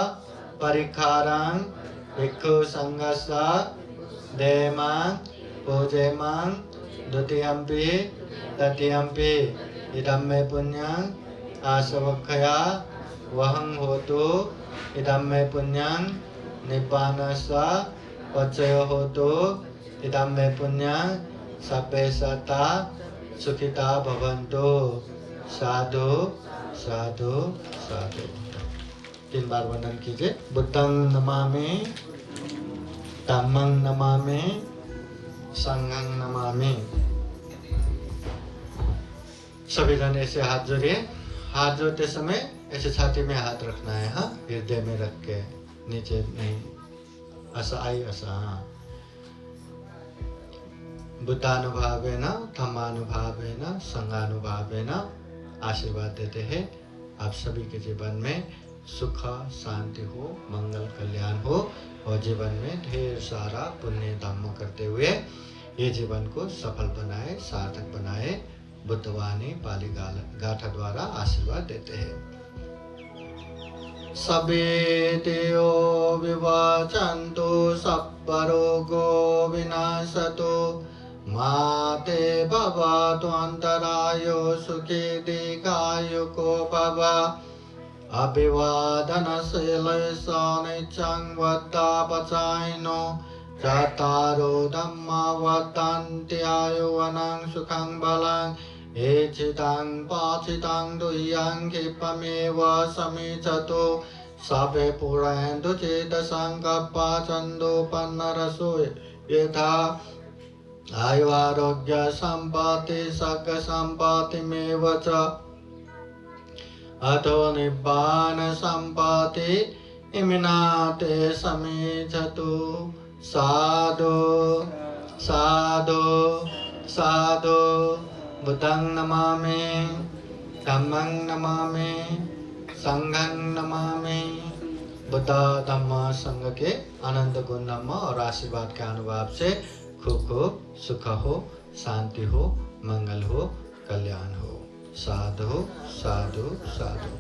परिखारां भिक्षु संघसा देमां पूजेमां द्वितीयम्पि तृतीयम्पि इदं मे पुण्यं आसवक्षया वहं होतु। इदं मे पुण्यं निब्बानस्य पचयो होतु। इदं मे पुण्यं सब्बे सत्ता सुखिता भवन्तु। साधु साधु साधु। 3 बार वंदन कीजिए। बुद्धं नमामि, धम्मं नमामि, संघं नमामि। सभी जन ऐसे हाथ जोड़िए। हाथ जोड़ते समय ऐसे छाती में हाथ रखना है। हाँ, हृदय में रख के, नीचे नहीं। ऐसा आई ऐसा। हाँ, बुद्धानुभावेन, धम्मानुभावेन, संघानुभावेन आशीर्वाद देते हैं। आप सभी के जीवन में सुख शांति हो, मंगल कल्याण हो और जीवन में ढेर सारा पुण्य धर्म करते हुए ये जीवन को सफल बनाए, सार्थक बनाए। बुद्धवाणी पाली गाथा द्वारा आशीर्वाद देते हैं। सबे देयो विवाचन्तु सब्बरोगो विनाशतु माते भवतु अन्तरायो सुखी दीर्घायुको भव। अभिवादनशीलैषानिचं वद्दापचायिनो चत्वारो धम्मा वदन्ति आयुवनं सुखं बलं। एचितं पाचितं दुह्यं क्षिप्रमेव समीचतु। सभे पुरन्तु चेतसङ्कल्पा छन्दोपन्नरसो यथा। आयुरारोग्य सम्पत्ति सक सम्पत्तिमेव च। अतो निब्बान सम्पत्ति इमिनाते समीचतु। साधु साधु साधु। बुद्धं नमामि, धम्मं नमामि, संघं नमामि। बुद्ध धम्म संघ के अनंत गुण धम्म और आशीर्वाद के अनुभव से खूब खूब सुख हो, शांति हो, मंगल हो, कल्याण हो। साधु साधु साधु।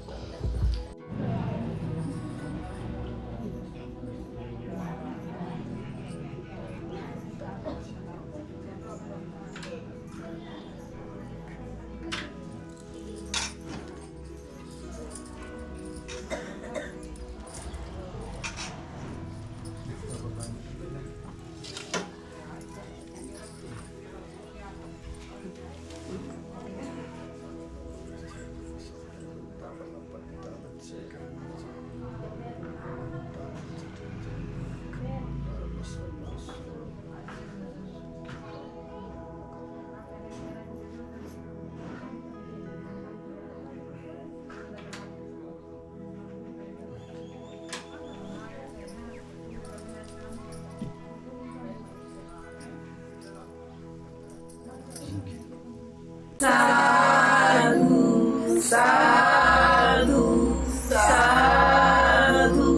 साधु साधु साधु।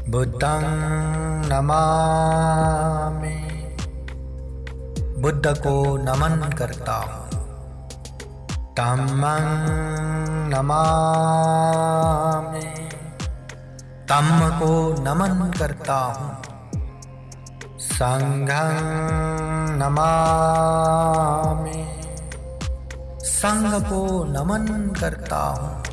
बुद्धं नमामि। बुद्ध को नमन करता हूँ। धम्मं नमामि। धम्म को नमन करता हूँ। संघं नमामि। संघ को नमन करता हूँ।